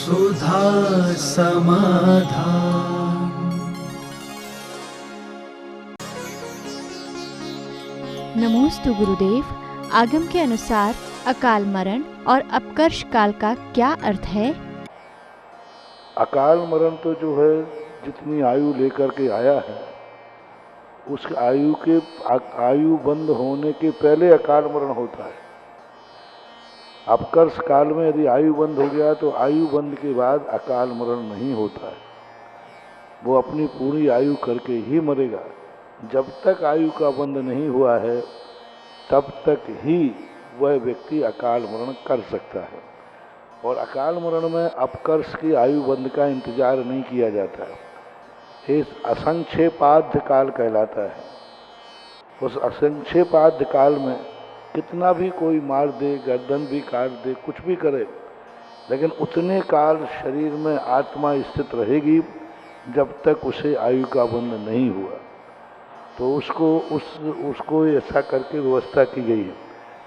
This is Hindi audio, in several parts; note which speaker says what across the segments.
Speaker 1: सुधा समाधान।
Speaker 2: नमोस्तु गुरुदेव। आगम के अनुसार अकाल मरण और अपकर्ष काल का क्या अर्थ है?
Speaker 3: अकाल मरण तो जो है जितनी आयु लेकर के आया है उस आयु बंद होने के पहले अकाल मरण होता है। अपकर्ष काल में यदि आयु बंद हो गया तो आयु बंद के बाद अकाल मरण नहीं होता है। वो अपनी पूरी आयु करके ही मरेगा। जब तक आयु का बंद नहीं हुआ है तब तक ही वह व्यक्ति अकाल मरण कर सकता है। और अकाल मरण में अपकर्ष की आयु बंद का इंतजार नहीं किया जाता है। इस असंक्षेपाद्य काल कहलाता है। उस असंक्षेपाद्य काल में कितना भी कोई मार दे, गर्दन भी काट दे, कुछ भी करे, लेकिन उतने काल शरीर में आत्मा स्थित रहेगी जब तक उसे आयु का बंध नहीं हुआ। तो उसको ऐसा करके व्यवस्था की गई है।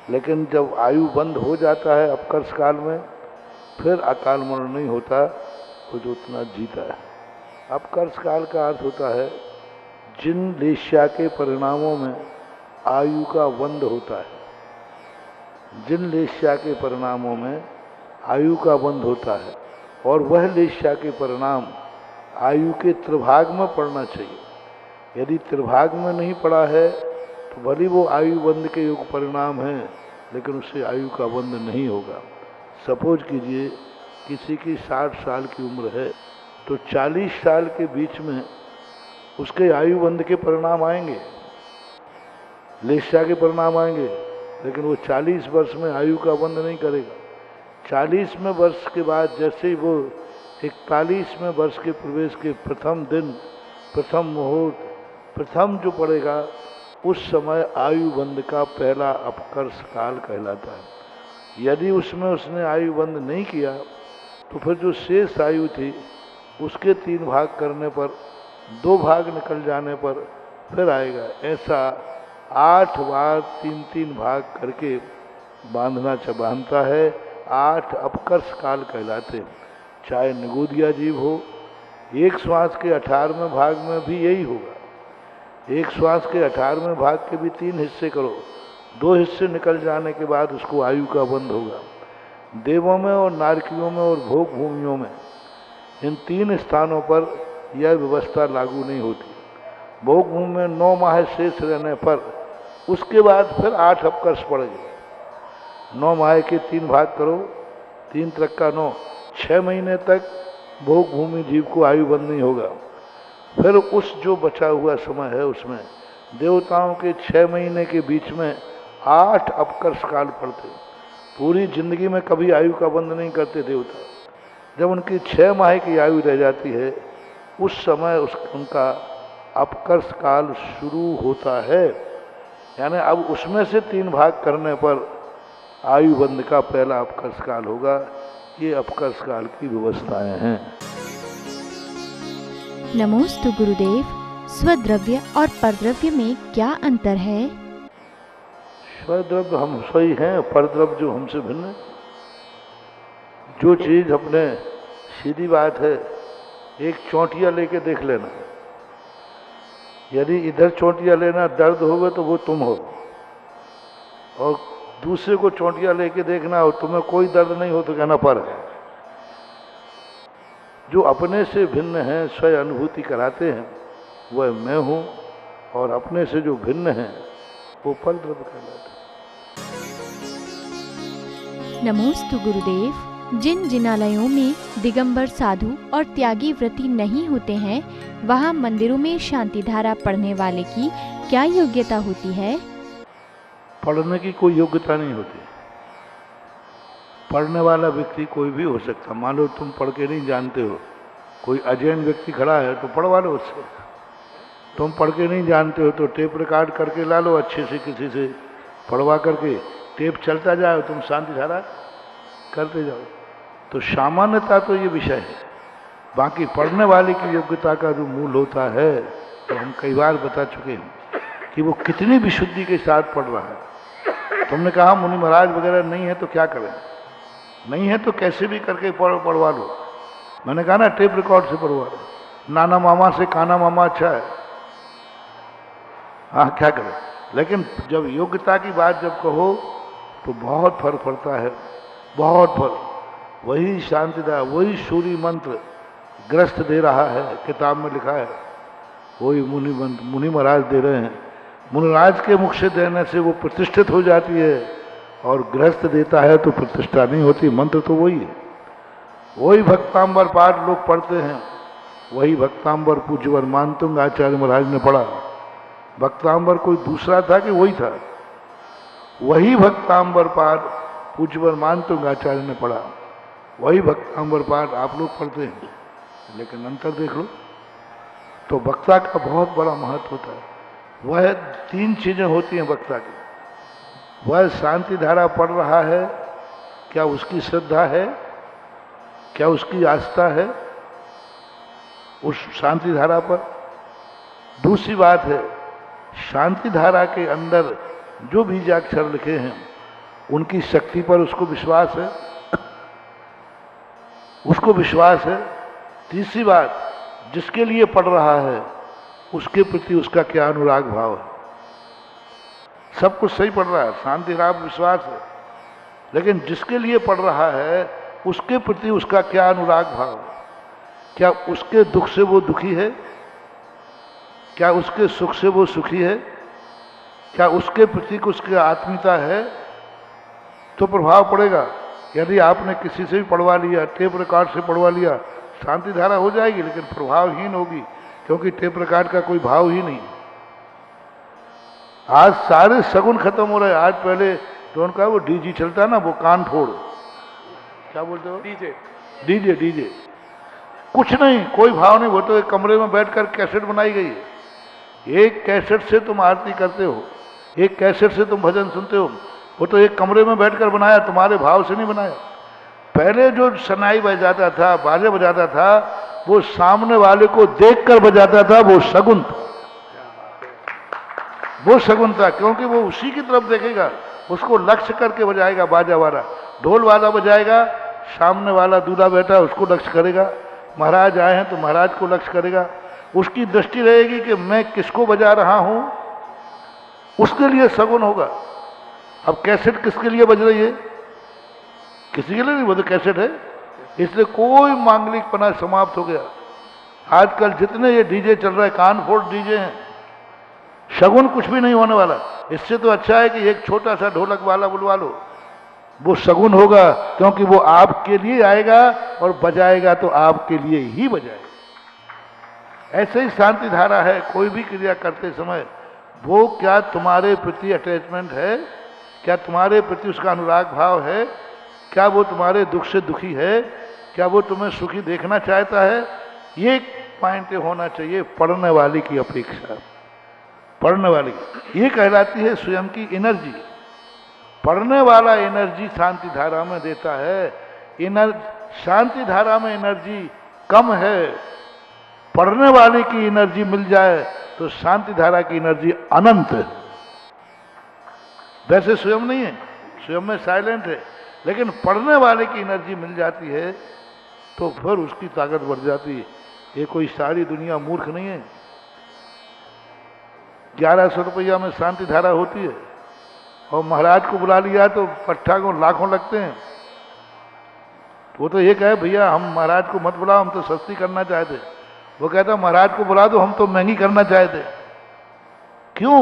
Speaker 3: लेकिन जब आयु बंद हो जाता है अपकर्ष काल में, फिर अकाल मरण नहीं होता, वो जो उतना जीता है। अपकर्ष काल का अर्थ होता है जिन लेश्या के परिणामों में आयु का बंध होता है। जिन लेश्या के परिणामों में आयु का बंध होता है और वह लेश्या के परिणाम आयु के त्रिभाग में पड़ना चाहिए। यदि त्रिभाग में नहीं पड़ा है तो भले वो आयु बंध के योग परिणाम है, लेकिन उससे आयु का बंध नहीं होगा। सपोज कीजिए किसी की 60 साल की उम्र है तो 40 साल के बीच में उसके आयु बंध के परिणाम आएंगे, लेश्या के परिणाम आएंगे, लेकिन वो 40 वर्ष में आयु का बंध नहीं करेगा। 40वें वर्ष के बाद जैसे ही वो 41वें वर्ष के प्रवेश के प्रथम दिन, प्रथम मुहूर्त, प्रथम जो पड़ेगा, उस समय आयु बंध का पहला अपकर्ष काल कहलाता है। यदि उसमें उसने आयु बंध नहीं किया तो फिर जो शेष आयु थी उसके 3 भाग करने पर, 2 भाग निकल जाने पर फिर आएगा। ऐसा 8 बार 3-3 भाग करके बांधता है। 8 अपकर्ष काल कहलाते हैं। चाहे निगोदिया जीव हो, एक श्वास के 18वें भाग में भी यही होगा। एक श्वास के 18वें भाग के भी 3 हिस्से करो, 2 हिस्से निकल जाने के बाद उसको आयु का बंध होगा। देवों में और नारकियों में और भोग भूमियों में, इन 3 स्थानों पर यह व्यवस्था लागू नहीं होती। भोग भूमि में 9 माह शेष रहने पर उसके बाद फिर 8 अपकर्ष पड़ेगा। 9 माह के 3 भाग करो, 3 त्रिक का 9, 6 महीने तक भोग भूमि जीव को आयु बंध नहीं होगा। फिर उस जो बचा हुआ समय है उसमें देवताओं के 6 महीने के बीच में 8 अपकर्ष काल पड़ते। पूरी जिंदगी में कभी आयु का बंध नहीं करते देवता। जब उनकी 6 माह की आयु रह जाती है उस समय उनका अपकर्ष काल शुरू होता है। यानी अब उसमें से 3 भाग करने पर आयु बंध का पहला अपकर्ष काल होगा। ये अपकर्ष काल की व्यवस्थाएं हैं।
Speaker 2: नमोस्तु गुरुदेव। स्वद्रव्य और परद्रव्य में क्या अंतर है?
Speaker 3: स्वद्रव्य हम सही हैं, परद्रव्य जो हमसे भिन्न है। जो चीज अपने, सीधी बात है, एक चोंटिया लेके देख लेना। यदि इधर चोंटिया लेना दर्द होगा तो वो तुम हो, और दूसरे को चोंटिया लेके देखना हो तुम्हें कोई दर्द नहीं हो तो कहना पर है। जो अपने से भिन्न हैं, स्वयं अनुभूति कराते हैं, वह मैं हूँ, और अपने से जो भिन्न हैं वो परद्रव्य कहलाते हैं।
Speaker 2: नमोस्तु गुरुदेव। जिन जिनालयों में दिगंबर साधु और त्यागी व्रती नहीं होते हैं, वहाँ मंदिरों में शांति धारा पढ़ने वाले की क्या योग्यता होती है?
Speaker 3: पढ़ने की कोई योग्यता नहीं होती। पढ़ने वाला व्यक्ति कोई भी हो सकता। मान लो तुम पढ़ के नहीं जानते हो, कोई अजैन व्यक्ति खड़ा है तो पढ़वा लो उससे। तुम पढ़ के नहीं जानते हो तो टेप रिकॉर्ड करके ला लो, अच्छे से किसी से पढ़वा करके टेप चलता जाओ, तुम शांति धारा करते जाओ। तो सामान्यता तो ये विषय है। बाकी पढ़ने वाले की योग्यता का जो मूल होता है, तो हम कई बार बता चुके हैं कि वो कितनी विशुद्धि के साथ पढ़ रहा है। तुमने कहा मुनि महाराज वगैरह नहीं है तो क्या करें? नहीं है तो कैसे भी करके पढ़वा लो, मैंने कहा ना टेप रिकॉर्ड से पढ़वा, नाना मामा से काना मामा अच्छा है। हाँ क्या करें, लेकिन जब योग्यता की बात जब कहो तो बहुत फर्क पड़ता है, बहुत फर्क। वही शांतिदा, वही सूर्य मंत्र ग्रस्त दे रहा है, किताब में लिखा है, वही मुनि महाराज दे रहे हैं। मुनिराज के मुख से देने से वो प्रतिष्ठित हो जाती है, और गृहस्थ देता है तो प्रतिष्ठा नहीं होती। मंत्र तो वही है, वही भक्तांबर पाठ लोग पढ़ते हैं, वही भक्तांबर पूज्यवर मानतुंग आचार्य महाराज ने पढ़ा। भक्तांबर कोई दूसरा था कि वही था? वही भक्तांबर पाठ पूज्यवर मानतुंग आचार्य ने पढ़ा, वही भक्तांबर पाठ आप लोग पढ़ते हैं, लेकिन अंतर देख लो। तो वक्ता का बहुत बड़ा महत्व होता है। वह 3 चीजें होती हैं वक्ता की। वह शांति धारा पढ़ रहा है, क्या उसकी श्रद्धा है, क्या उसकी आस्था है उस शांति धारा पर। दूसरी बात है, शांति धारा के अंदर जो बीजाक्षर लिखे हैं उनकी शक्ति पर उसको विश्वास है, उसको विश्वास है। तीसरी बात, जिसके लिए पढ़ रहा है उसके प्रति उसका क्या अनुराग भाव है। सब कुछ सही पढ़ रहा है, शांति धारा विश्वास है, लेकिन जिसके लिए पढ़ रहा है उसके प्रति उसका क्या अनुराग भाव है। क्या उसके दुख से वो दुखी है, क्या उसके सुख से वो सुखी है, क्या उसके प्रति उसकी आत्मीयता है, तो प्रभाव पड़ेगा। यदि आपने किसी से भी पढ़वा लिया, टेप रिकॉर्ड से पढ़वा लिया, शांति धारा हो जाएगी लेकिन प्रभावहीन होगी, क्योंकि टेप रिकॉर्ड का कोई भाव ही नहीं। आज सारे सगुन खत्म हो रहे हैं। आज पहले तो उनका वो डीजी चलता है ना, वो कान फोड़, क्या बोलते हो, डीजे डीजे डीजे, कुछ नहीं, कोई भाव नहीं। वो तो एक कमरे में बैठकर कैसेट बनाई गई है। एक कैसेट से तुम आरती करते हो, एक कैसेट से तुम भजन सुनते हो, वो तो एक कमरे में बैठकर बनाया, तुम्हारे भाव से नहीं बनाया। पहले जो सनाई बजाता था, बाजे बजाता था, वो सामने वाले को देखकर बजाता था, वो शगुन था, वो शगुन था, क्योंकि वो उसी की तरफ देखेगा, उसको लक्ष्य करके बजाएगा। बाजा वाला ढोल वाला बजाएगा, सामने वाला दूल्हा बैठा उसको लक्ष्य करेगा, महाराज आए हैं तो महाराज को लक्ष्य करेगा। उसकी दृष्टि रहेगी कि मैं किसको बजा रहा हूं, उसके लिए सगुन होगा। अब कैसेट किसके लिए बज रही है? किसी के लिए नहीं, वो तो कैसेट है। इसलिए कोई मांगलिकपना समाप्त हो गया। आजकल जितने ये डीजे चल रहे हैं, कान फोड़ डीजे हैं, शगुन कुछ भी नहीं होने वाला। इससे तो अच्छा है कि एक छोटा सा ढोलक वाला बुलवा लो, वो शगुन होगा, क्योंकि वो आपके लिए आएगा और बजाएगा तो आपके लिए ही बजाएगा। ऐसे ही शांति धारा है। कोई भी क्रिया करते समय वो क्या तुम्हारे प्रति अटैचमेंट है, क्या तुम्हारे प्रति उसका अनुराग भाव है, क्या वो तुम्हारे दुख से दुखी है, क्या वो तुम्हें सुखी देखना चाहता है, ये पॉइंट होना चाहिए पढ़ने वाले की अपेक्षा। पढ़ने वाले की ये कहलाती है स्वयं की एनर्जी। पढ़ने वाला एनर्जी शांति धारा में देता है। शांति धारा में एनर्जी कम है, पढ़ने वाले की एनर्जी मिल जाए तो शांति धारा की एनर्जी अनंत है। वैसे स्वयं नहीं है, स्वयं में साइलेंट है, लेकिन पढ़ने वाले की एनर्जी मिल जाती है तो फिर उसकी ताकत बढ़ जाती है। ये कोई सारी दुनिया मूर्ख नहीं है। 1100 रुपया में शांति धारा होती है, और महाराज को बुला लिया तो पट्ठा को लाखों लगते हैं। तो वो तो ये कहे भैया हम महाराज को मत बुलाओ, हम तो सस्ती करना चाहते। वो कहता महाराज को बुला दो, हम तो महंगी करना चाहते। क्यों?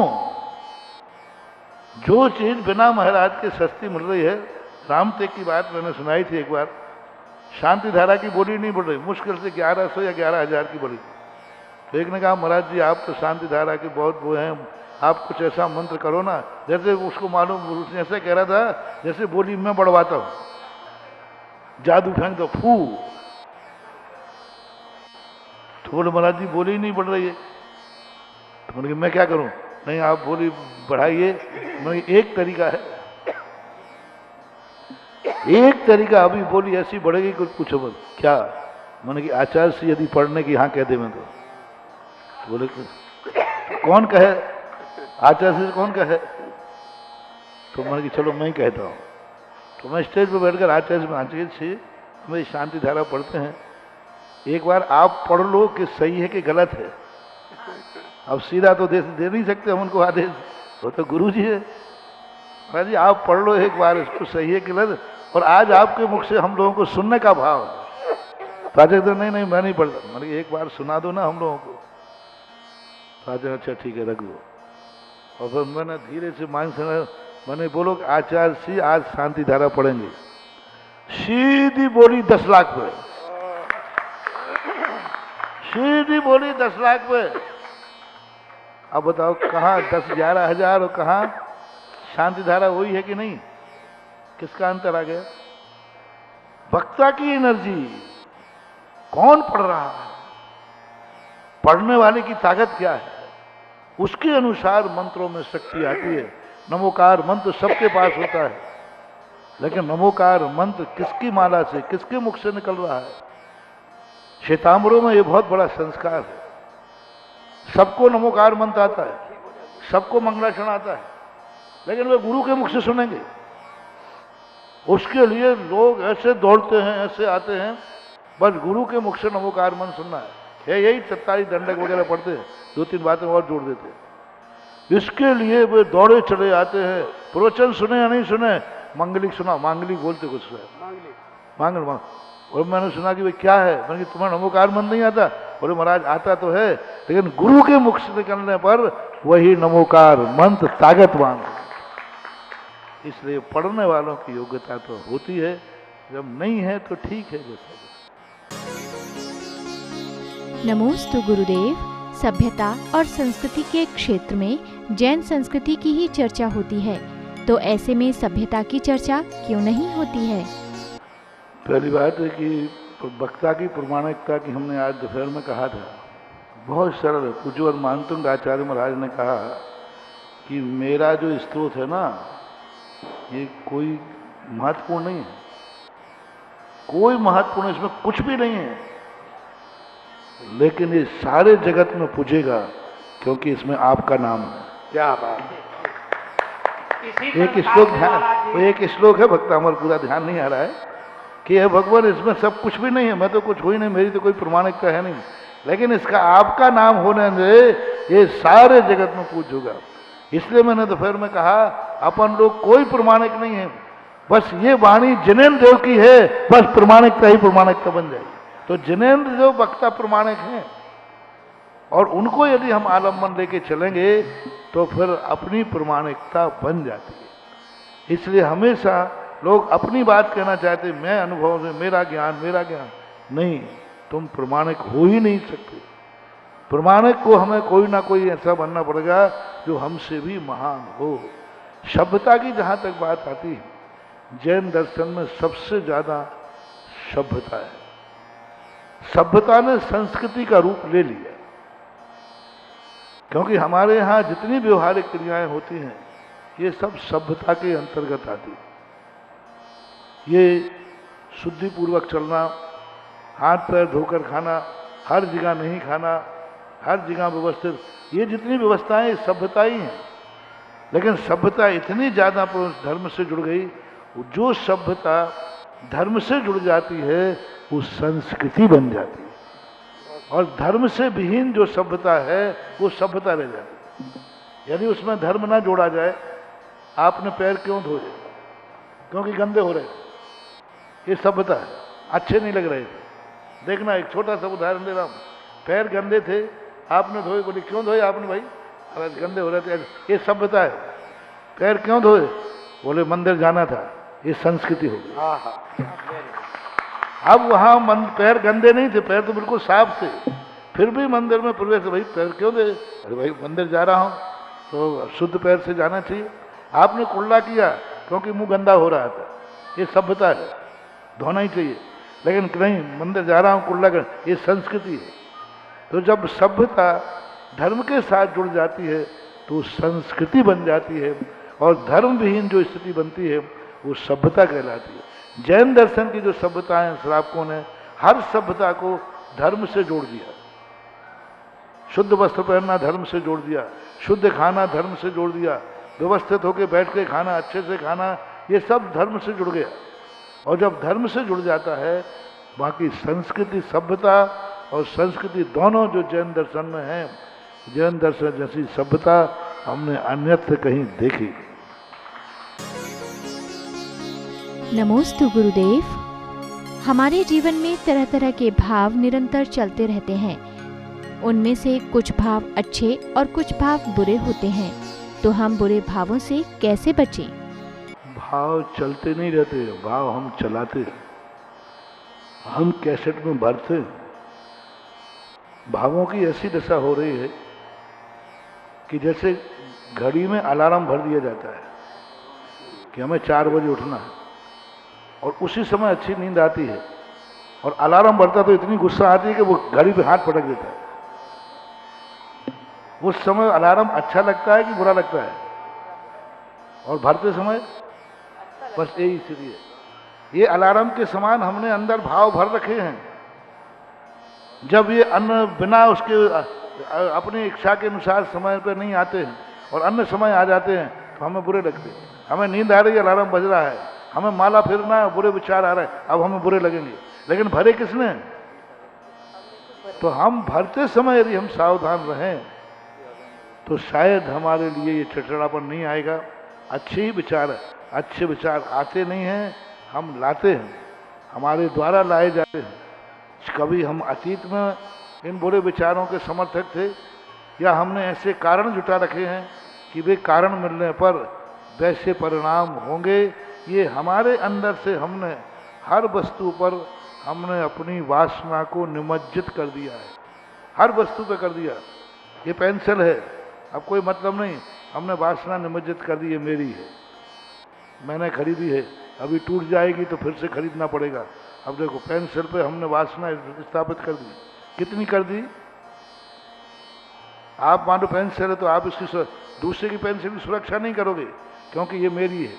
Speaker 3: जो चीज बिना महाराज के सस्ती मिल रही है, रामतेग की बात मैंने सुनाई थी एक बार। शांति धारा की बोली नहीं बढ़ रही, मुश्किल से 1100 या 11,000 की बढ़ी। तो एक ने कहा महाराज जी आप तो शांति धारा के बहुत वो हैं, आप कुछ ऐसा मंत्र करो ना। जैसे उसको मालूम, उसने ऐसे कह रहा था जैसे बोली मैं बढ़वाता हूं, जादू फेंक दो फू। तो बोले महाराज जी बोली नहीं बढ़ रही है। तो मैंने कहा मैं क्या करूं? नहीं आप बोली बढ़ाइए। मैंने एक तरीका है, एक तरीका, अभी बोली ऐसी बढ़ेगी कुछ पूछो मत। क्या? मैंने कि आचार्य से यदि पढ़ने की हाँ कह दे मैं तो बोले कौन कहे, आचार्य से कौन कहे? तो मैंने कि चलो मैं ही कहता हूँ। तो मैं स्टेज पर बैठकर आचार्य से आचार्य से मैं शांति धारा पढ़ते हैं, एक बार आप पढ़ लो कि सही है कि गलत है। अब सीधा तो दे नहीं सकते हम उनको आदेश, वो तो गुरु जी है। महाराज जी आप पढ़ लो एक बार इसको, सही है कि गलत। और आज आपके मुख से हम लोगों को सुनने का भाव है। राजा तो नहीं नहीं मैं नहीं पढ़ता, मैंने एक बार सुना दो ना हम लोगों को। राजा अच्छा ठीक है रख दो। और फिर मैंने धीरे से मान से मैंने बोलो कि आचार्य श्री आज शांति धारा पढ़ेंगे। सीधी बोली 10 लाख पे, सीधी बोली 10 लाख पे। अब बताओ कहाँ 10-11 हज़ार और कहाँ शांति धारा वही है कि नहीं? किसका अंतर आ गया? वक्ता की एनर्जी। कौन पढ़ रहा है, पढ़ने वाले की ताकत क्या है, उसके अनुसार मंत्रों में शक्ति आती है। नमोकार मंत्र सबके पास होता है, लेकिन नमोकार मंत्र किसकी माला से, किसके मुख से निकल रहा है? श्वेतांबरों में ये बहुत बड़ा संस्कार है। सबको नमोकार मंत्र आता है, सबको मंगलाचरण आता है, लेकिन वे गुरु के मुख से सुनेंगे। उसके लिए लोग ऐसे दौड़ते हैं, ऐसे आते हैं, बस गुरु के मुख से नमोकार मंत्र सुनना है। यही 44 दंडक वगैरह पढ़ते हैं, 2-3 बातें और जोड़ देते हैं। इसके लिए वे दौड़े चले आते हैं। प्रवचन सुने या नहीं सुने, मांगलिक सुना, मांगलिक बोलते कुछ है, मांगल। और मैंने सुना कि भाई क्या है, मैंने कि तुम्हें नमोकार मंत्र नहीं आता? बोले महाराज आता तो है, लेकिन गुरु के मुख से निकलने पर वही नमोकार मंत्र ताकतवान है। इसलिए पढ़ने वालों की योग्यता तो होती है, जब नहीं है तो ठीक है। जैसा
Speaker 2: नमोस्तु गुरुदेव। सभ्यता और संस्कृति के क्षेत्र में जैन संस्कृति की ही चर्चा होती है, तो ऐसे में सभ्यता की चर्चा क्यों नहीं होती है?
Speaker 3: पहली बात है कि वक्ता की प्रमाणिकता की हमने आज दोपहर में कहा था, बहुत सरल है। पूज्य मानतुंग आचार्य महाराज ने कहा कि मेरा जो स्त्रोत है ना, ये कोई महत्वपूर्ण नहीं है, कोई महत्वपूर्ण इसमें कुछ भी नहीं है, लेकिन ये सारे जगत में पूजेगा क्योंकि इसमें आपका नाम है। क्या बात है। एक श्लोक ध्यान, वो एक श्लोक है भक्ता, हमारा पूरा ध्यान नहीं आ रहा है कि हे भगवान इसमें सब कुछ भी नहीं है, मैं तो कुछ हो ही नहीं, मेरी तो कोई प्रमाणिकता है नहीं, लेकिन इसका आपका नाम होने से ये सारे जगत में पूज होगा। इसलिए मैंने दोपहर में कहा अपन लोग कोई प्रमाणिक नहीं है, बस ये वाणी जिनेन्द्र देव की है, बस प्रमाणिकता ही प्रमाणिकता बन जाएगी। तो जिनेन्द्र देव वक्ता प्रमाणिक हैं, और उनको यदि हम आलम्बन लेके चलेंगे तो फिर अपनी प्रमाणिकता बन जाती है। इसलिए हमेशा लोग अपनी बात कहना चाहते, मैं अनुभव से, मेरा ज्ञान, मेरा ज्ञान। नहीं, तुम प्रमाणिक हो ही नहीं सकते। प्रमाणिक को हमें कोई ना कोई ऐसा बनना पड़ेगा जो हमसे भी महान हो। सभ्यता की जहाँ तक बात आती है, जैन दर्शन में सबसे ज्यादा सभ्यता है। सभ्यता ने संस्कृति का रूप ले लिया, क्योंकि हमारे यहाँ जितनी व्यवहारिक क्रियाएं होती हैं ये सब सभ्यता के अंतर्गत आती है। ये शुद्धि पूर्वक चलना, हाथ पैर धोकर खाना, हर जगह नहीं खाना, हर जगह व्यवस्थित, ये जितनी व्यवस्थाएं सभ्यता ही हैं। लेकिन सभ्यता इतनी ज़्यादा धर्म से जुड़ गई, जो सभ्यता धर्म से जुड़ जाती है वो संस्कृति बन जाती है, और धर्म से विहीन जो सभ्यता है वो सभ्यता रह जाती है। यदि उसमें धर्म ना जोड़ा जाए, आपने पैर क्यों धोए? क्योंकि गंदे हो रहे थे, ये सभ्यता है, अच्छे नहीं लग रहे थे। देखना, एक छोटा सा उदाहरण दे रहा हूँ, पैर गंदे थे, आपने धोए, बोले क्यों धोए आपने? भाई अरे गंदे हो रहे थे, ये सभ्यता है। पैर क्यों धोए? बोले मंदिर जाना था, ये संस्कृति हो गई। अब वहाँ पैर गंदे नहीं थे, पैर तो बिल्कुल साफ थे, फिर भी मंदिर में प्रवेश, भाई पैर क्यों दे? अरे भाई मंदिर जा रहा हूँ तो शुद्ध पैर से जाना चाहिए। आपने कुल्ला किया क्योंकि मुंह गंदा हो रहा था, ये सभ्यता है, धोना ही चाहिए। लेकिन नहीं, मंदिर जा रहा हूँ कुल्ला कर, ये संस्कृति है। तो जब सभ्यता धर्म के साथ जुड़ जाती है तो संस्कृति बन जाती है, और धर्म विहीन जो स्थिति बनती है वो सभ्यता कहलाती है। जैन दर्शन की जो सभ्यताएं हैं, श्रावकों ने हर सभ्यता को धर्म से जोड़ दिया। शुद्ध वस्त्र पहनना धर्म से जोड़ दिया, शुद्ध खाना धर्म से जोड़ दिया, व्यवस्थित होकर बैठ के खाना, अच्छे से खाना, ये सब धर्म से जुड़ गया। और जब धर्म से जुड़ जाता है बाकी संस्कृति, सभ्यता और संस्कृति दोनों जो जैन दर्शन में है, जैन दर्शन जैसी सभ्यता हमने अन्यत्र कहीं देखी।
Speaker 2: नमोस्तु गुरुदेव। हमारे जीवन में तरह तरह के भाव निरंतर चलते रहते हैं। उनमें से कुछ भाव अच्छे और कुछ भाव बुरे होते हैं, तो हम बुरे भावों से कैसे बचें?
Speaker 3: भाव चलते नहीं रहते, भाव हम चलाते हैं, हम कैसेट में भरते हैं। भावों की ऐसी दशा हो रही है कि जैसे घड़ी में अलार्म भर दिया जाता है कि हमें 4 बजे उठना है, और उसी समय अच्छी नींद आती है, और अलार्म भरता तो इतनी गुस्सा आती है कि वो घड़ी पे हाथ पटक देता है। उस समय अलार्म अच्छा लगता है कि बुरा लगता है? और भरते समय बस यही इसलिए ये अलार्म के समान हमने अंदर भाव भर रखे हैं। जब ये अन्न बिना उसके अपनी इच्छा के अनुसार समय पर नहीं आते हैं और अन्य समय आ जाते हैं तो हमें बुरे लगते हैं। हमें नींद आ रही है, अलार्म बज रहा है, हमें माला फिरना है, बुरे विचार आ रहे हैं, अब हमें बुरे लगेंगे। लेकिन भरे किसने? तो हम भरते समय यदि हम सावधान रहें तो शायद हमारे लिए ये चिड़चिड़ापन नहीं आएगा। अच्छे विचार आते नहीं हैं, हम लाते हैं, हमारे द्वारा लाए जाते हैं। कभी हम अतीत में इन बुरे विचारों के समर्थक थे, या हमने ऐसे कारण जुटा रखे हैं कि वे कारण मिलने पर वैसे परिणाम होंगे। ये हमारे अंदर से हमने हर वस्तु पर हमने अपनी वासना को निमज्जित कर दिया है, हर वस्तु पे कर दिया। ये पेंसिल है, अब कोई मतलब नहीं, हमने वासना निमज्जित कर दी, ये मेरी है, मैंने खरीदी है, अभी टूट जाएगी तो फिर से खरीदना पड़ेगा। अब देखो पेंसिल पे हमने वासना स्थापित कर दी, कितनी कर दी। आप मानो पेंसिल है तो आप इसकी दूसरे की पेंसिल की सुरक्षा नहीं करोगे, क्योंकि ये मेरी है,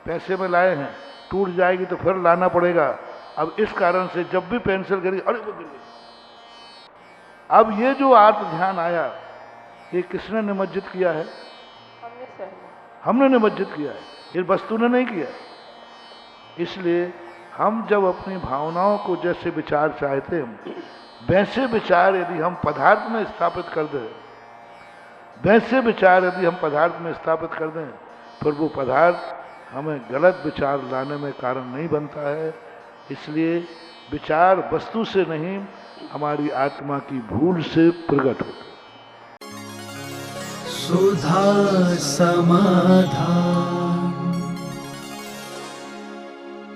Speaker 3: पैसे में लाए हैं, टूट जाएगी तो फिर लाना पड़ेगा। अब इस कारण से जब भी पेंसिल गिरी, अरे वो गिर गई। अब ये जो आत्म ध्यान आया, ये किसने निमज्जित किया है? हमने निमज्जित किया है, ये वस्तु ने नहीं किया। इसलिए हम जब अपनी भावनाओं को जैसे विचार चाहते हैं, वैसे विचार यदि हम पदार्थ में स्थापित कर दें, वैसे विचार यदि हम पदार्थ में स्थापित कर दें, फिर वो पदार्थ हमें गलत विचार लाने में कारण नहीं बनता है। इसलिए विचार वस्तु से नहीं, हमारी आत्मा की भूल से प्रकट होता है।
Speaker 1: सुधा समाधान।